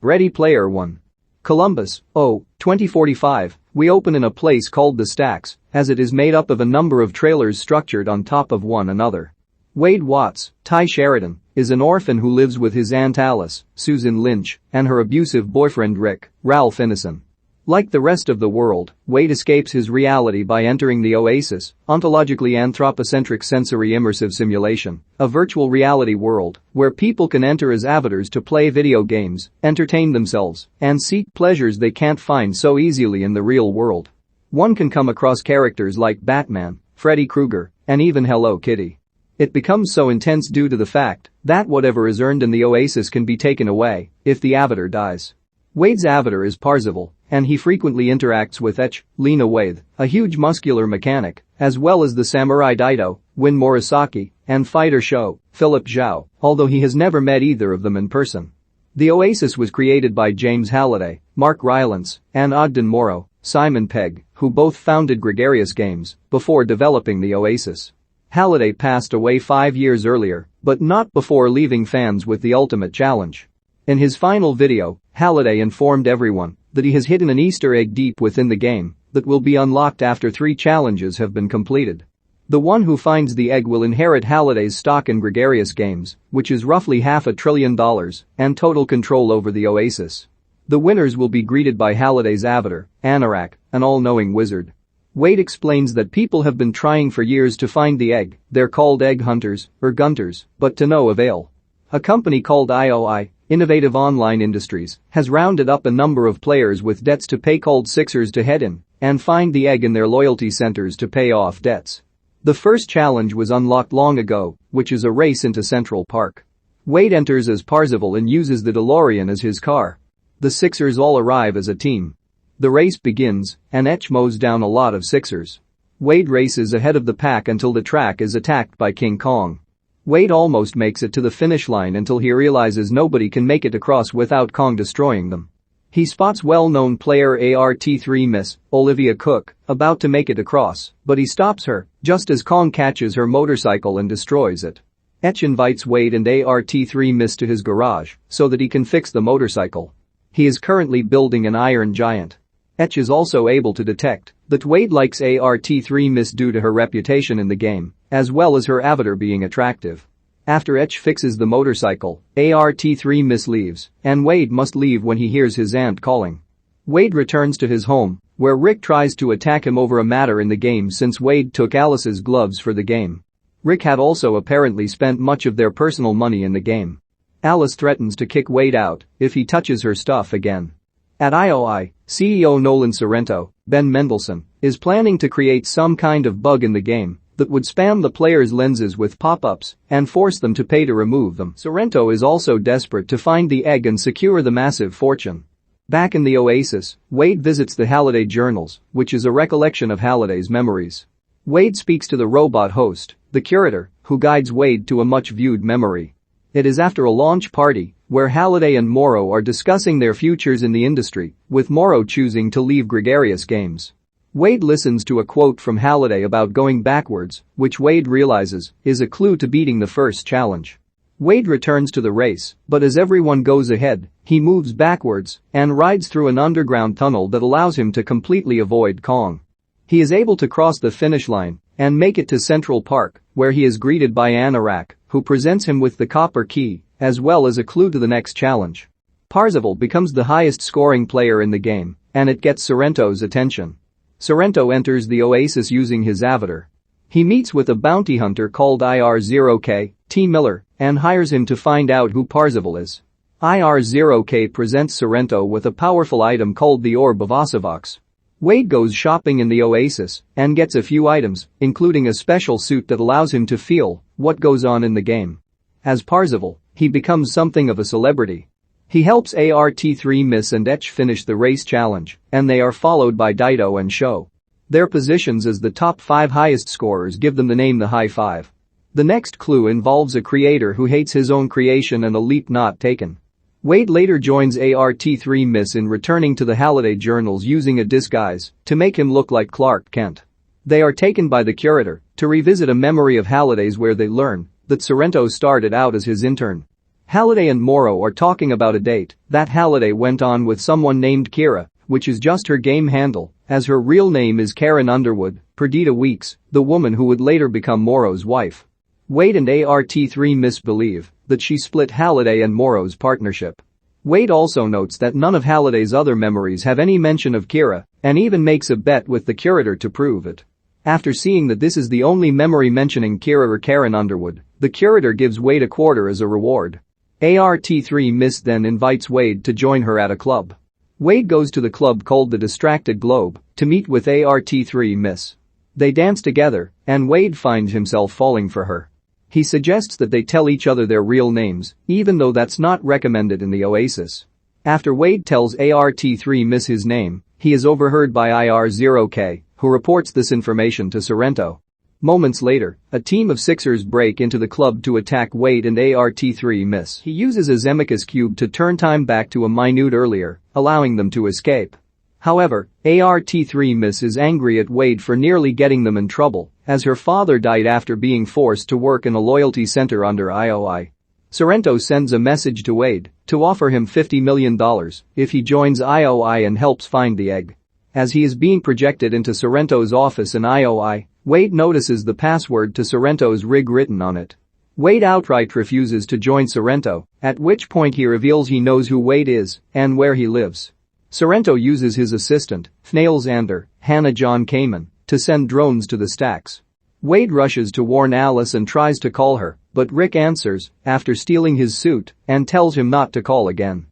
Ready Player One. Columbus, 2045, we open in a place called the Stacks, as it is made up of a number of trailers structured on top of one another. Wade Watts, Ty Sheridan, is an orphan who lives with his Aunt Alice, Susan Lynch, and her abusive boyfriend Rick, Ralph Ineson. Like the rest of the world, Wade escapes his reality by entering the Oasis, ontologically anthropocentric sensory immersive simulation, a virtual reality world where people can enter as avatars to play video games, entertain themselves, and seek pleasures they can't find so easily in the real world. One can come across characters like Batman, Freddy Krueger, and even Hello Kitty. It becomes so intense due to the fact that whatever is earned in the Oasis can be taken away if the avatar dies. Wade's avatar is Parzival, and he frequently interacts with Lena Waithe, a huge muscular mechanic, as well as the samurai Dido, Win Morisaki, and fighter Sho, Philip Zhao, although he has never met either of them in person. The Oasis was created by James Halliday, Mark Rylance, and Ogden Morrow, Simon Pegg, who both founded Gregarious Games before developing the Oasis. Halliday passed away 5 years earlier, but not before leaving fans with the ultimate challenge. In his final video, Halliday informed everyone that he has hidden an Easter egg deep within the game that will be unlocked after 3 challenges have been completed. The one who finds the egg will inherit Halliday's stock in Gregarious Games, which is roughly $500 billion, and total control over the Oasis. The winners will be greeted by Halliday's avatar, Anorak, an all-knowing wizard. Wade explains that people have been trying for years to find the egg, they're called egg hunters, or gunters, but to no avail. A company called IOI, Innovative Online Industries, has rounded up a number of players with debts to pay called Sixers to head in and find the egg in their loyalty centers to pay off debts. The first challenge was unlocked long ago, which is a race into Central Park. Wade enters as Parzival and uses the DeLorean as his car. The Sixers all arrive as a team. The race begins, and mows down a lot of Sixers. Wade races ahead of the pack until the track is attacked by King Kong. Wade almost makes it to the finish line until he realizes nobody can make it across without Kong destroying them. He spots well-known player ART3 Miss, Olivia Cooke, about to make it across, but he stops her just as Kong catches her motorcycle and destroys it. Invites Wade and ART3 Miss to his garage so that he can fix the motorcycle. He is currently building an iron giant. Is also able to detect that Wade likes ART3 Miss due to her reputation in the game, as well as her avatar being attractive. After fixes the motorcycle, ART3 Miss leaves, and Wade must leave when he hears his aunt calling. Wade returns to his home, where Rick tries to attack him over a matter in the game since Wade took Alice's gloves for the game. Rick had also apparently spent much of their personal money in the game. Alice threatens to kick Wade out if he touches her stuff again. At IOI, CEO Nolan Sorrento, Ben Mendelsohn, is planning to create some kind of bug in the game that would spam the players' lenses with pop-ups and force them to pay to remove them. Sorrento is also desperate to find the egg and secure the massive fortune. Back in the Oasis, Wade visits the Halliday Journals, which is a recollection of Halliday's memories. Wade speaks to the robot host, the curator, who guides Wade to a much-viewed memory. It is after a launch party where Halliday and Morrow are discussing their futures in the industry, with Morrow choosing to leave Gregarious Games. Wade listens to a quote from Halliday about going backwards, which Wade realizes is a clue to beating the first challenge. Wade returns to the race, but as everyone goes ahead, he moves backwards and rides through an underground tunnel that allows him to completely avoid Kong. He is able to cross the finish line and make it to Central Park, where he is greeted by Anorak, who presents him with the copper key, as well as a clue to the next challenge. Parzival becomes the highest scoring player in the game, and it gets Sorrento's attention. Sorrento enters the Oasis using his avatar. He meets with a bounty hunter called IR0K, T. Miller, and hires him to find out who Parzival is. IR0K presents Sorrento with a powerful item called the Orb of Osavox. Wade goes shopping in the Oasis and gets a few items, including a special suit that allows him to feel what goes on in the game. As Parzival, he becomes something of a celebrity. He helps ART3 Miss and finish the race challenge, and they are followed by Dido and Sho. Their positions as the top 5 highest scorers give them the name the High Five. The next clue involves a creator who hates his own creation and a leap not taken. Wade later joins ART3 Miss in returning to the Halliday Journals using a disguise to make him look like Clark Kent. They are taken by the curator to revisit a memory of Halliday's where they learn that Sorrento started out as his intern. Halliday and Morrow are talking about a date that Halliday went on with someone named Kira, which is just her game handle, as her real name is Karen Underwood, Perdita Weeks, the woman who would later become Morrow's wife. Waithe and ART3 misbelieve that she split Halliday and Morrow's partnership. Waithe also notes that none of Halliday's other memories have any mention of Kira, and even makes a bet with the curator to prove it. After seeing that this is the only memory mentioning Kira or Karen Underwood, the curator gives Waithe a quarter as a reward. ART3 Miss then invites Waithe to join her at a club. Waithe goes to the club called the Distracted Globe to meet with ART3 Miss. They dance together, and Waithe finds himself falling for her. He suggests that they tell each other their real names, even though that's not recommended in the Oasis. After Waithe tells ART3 Miss his name, he is overheard by IR0K, who reports this information to Sorrento. Moments later, a team of Sixers break into the club to attack Waithe and ART3 Miss. He uses a Zemicus cube to turn time back to a minute earlier, allowing them to escape. However, ART3 Miss is angry at Waithe for nearly getting them in trouble, as her father died after being forced to work in a loyalty center under IOI. Sorrento sends a message to Waithe to offer him $50 million if he joins IOI and helps find the egg. As he is being projected into Sorrento's office in IOI, Waithe notices the password to Sorrento's rig written on it. Waithe outright refuses to join Sorrento, at which point he reveals he knows who Waithe is and where he lives. Sorrento uses his assistant, Fnailsander, Hannah John-Kamen, to send drones to the stacks. Waithe rushes to warn Alice and tries to call her, but Rick answers after stealing his suit and tells him not to call again.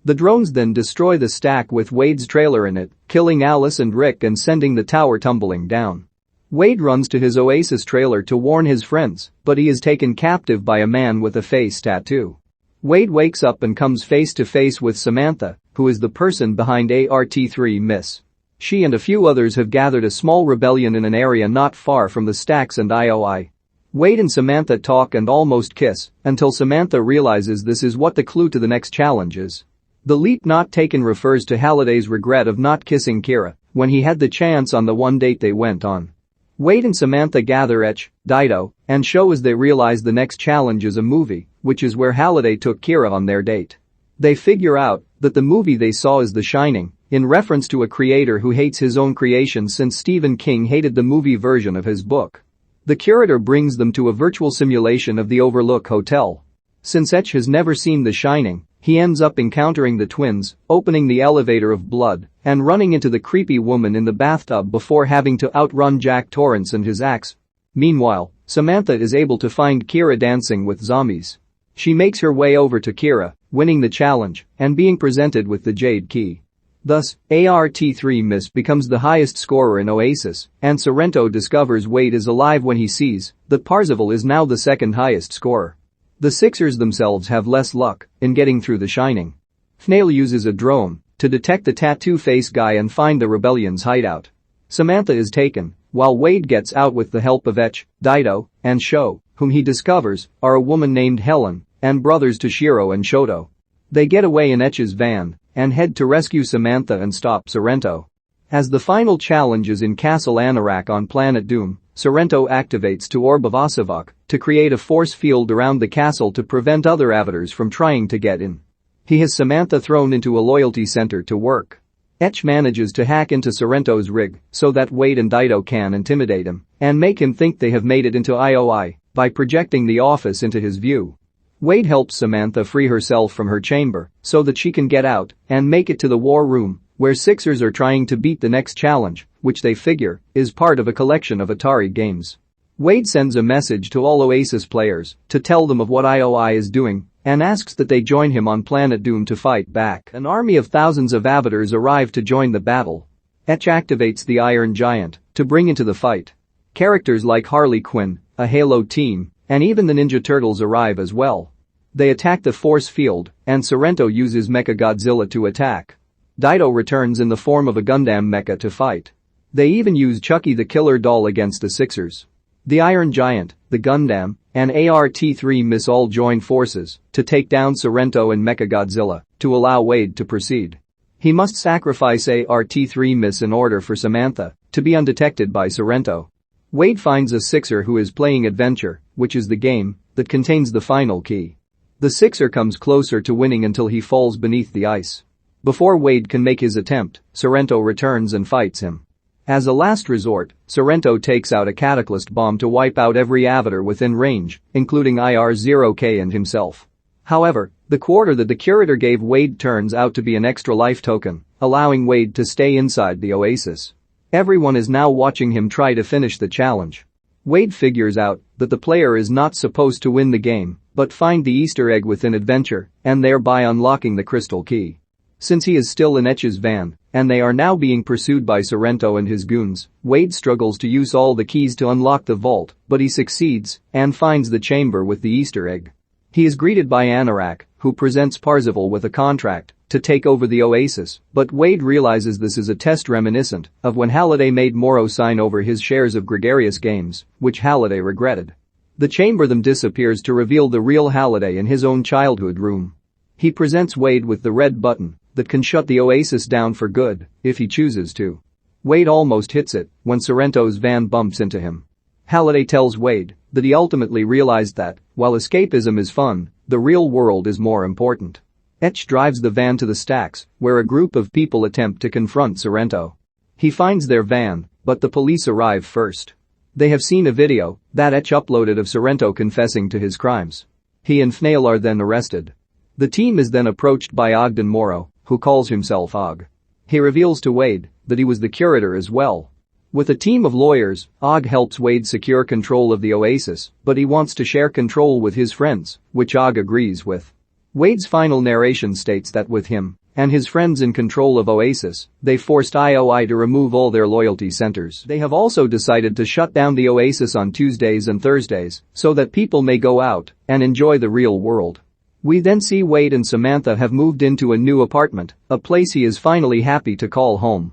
The drones then destroy the stack with Wade's trailer in it, killing Alice and Rick and sending the tower tumbling down. Waithe runs to his Oasis trailer to warn his friends, but he is taken captive by a man with a face tattoo. Waithe wakes up and comes face to face with Samantha, who is the person behind ART3 Miss. She and a few others have gathered a small rebellion in an area not far from the stacks and IOI. Waithe and Samantha talk and almost kiss, until Samantha realizes this is what the clue to the next challenge is. The leap not taken refers to Halliday's regret of not kissing Kira when he had the chance on the one date they went on. Waithe and Samantha gather Etch, Dido, and Show as they realize the next challenge is a movie, which is where Halliday took Kira on their date. They figure out that the movie they saw is The Shining, in reference to a creator who hates his own creation since Stephen King hated the movie version of his book. The curator brings them to a virtual simulation of the Overlook Hotel. Since Etch has never seen The Shining, he ends up encountering the twins, opening the elevator of blood, and running into the creepy woman in the bathtub before having to outrun Jack Torrance and his axe. Meanwhile, Samantha is able to find Kira dancing with zombies. She makes her way over to Kira, winning the challenge and being presented with the Jade Key. Thus, ART3 Miss becomes the highest scorer in Oasis, and Sorrento discovers Waithe is alive when he sees that Parzival is now the second highest scorer. The Sixers themselves have less luck in getting through The Shining. Fnail uses a drone to detect the tattoo face guy and find the rebellion's hideout. Samantha is taken, while Waithe gets out with the help of Etch, Dido, and Show, whom he discovers are a woman named Helen and brothers Toshiro and Shoto. They get away in Etch's van and head to rescue Samantha and stop Sorrento. As the final challenge is in Castle Anorak on Planet Doom, Sorrento activates to Orb of Asavok to create a force field around the castle to prevent other avatars from trying to get in. He has Samantha thrown into a loyalty center to work. Etch manages to hack into Sorrento's rig so that Waithe and Dido can intimidate him and make him think they have made it into IOI by projecting the office into his view. Waithe helps Samantha free herself from her chamber so that she can get out and make it to the war room, where Sixers are trying to beat the next challenge, which they figure is part of a collection of Atari games. Waithe sends a message to all Oasis players to tell them of what IOI is doing and asks that they join him on Planet Doom to fight back. An army of thousands of avatars arrive to join the battle. Etch activates the Iron Giant to bring into the fight. Characters like Harley Quinn, a Halo team, and even the Ninja Turtles arrive as well. They attack the force field, and Sorrento uses Mechagodzilla to attack. Dido returns in the form of a Gundam mecha to fight. They even use Chucky the Killer Doll against the Sixers. The Iron Giant, the Gundam, and ART3 Miss all join forces to take down Sorrento and Mechagodzilla to allow Waithe to proceed. He must sacrifice ART3 Miss in order for Samantha to be undetected by Sorrento. Waithe finds a Sixer who is playing Adventure, which is the game that contains the final key. The sixer comes closer to winning until he falls beneath the ice. Before Waithe can make his attempt, Sorrento returns and fights him. As a last resort, Sorrento takes out a catalyst bomb to wipe out every avatar within range, including IR-0K and himself. However, the quarter that the curator gave Waithe turns out to be an extra life token, allowing Waithe to stay inside the oasis. Everyone is now watching him try to finish the challenge. Waithe figures out that the player is not supposed to win the game, but find the Easter egg within adventure, and thereby unlocking the crystal key. Since he is still in Etch's van, and they are now being pursued by Sorrento and his goons, Waithe struggles to use all the keys to unlock the vault, but he succeeds and finds the chamber with the Easter egg. He is greeted by Anorak, who presents Parzival with a contract to take over the oasis, but Waithe realizes this is a test reminiscent of when Halliday made Morrow sign over his shares of Gregarious Games, which Halliday regretted. The chamber then disappears to reveal the real Halliday in his own childhood room. He presents Waithe with the red button that can shut the oasis down for good if he chooses to. Waithe almost hits it when Sorrento's van bumps into him. Halliday tells Waithe that he ultimately realized that, while escapism is fun, the real world is more important. Etch drives the van to the stacks, where a group of people attempt to confront Sorrento. He finds their van, but the police arrive first. They have seen a video that Etch uploaded of Sorrento confessing to his crimes. He and Fnail are then arrested. The team is then approached by Ogden Morrow, who calls himself Og. He reveals to Waithe that he was the curator as well. With a team of lawyers, Og helps Waithe secure control of the oasis, but he wants to share control with his friends, which Og agrees with. Wade's final narration states that with him and his friends in control of Oasis, they forced IOI to remove all their loyalty centers. They have also decided to shut down the Oasis on Tuesdays and Thursdays so that people may go out and enjoy the real world. We then see Waithe and Samantha have moved into a new apartment, a place he is finally happy to call home.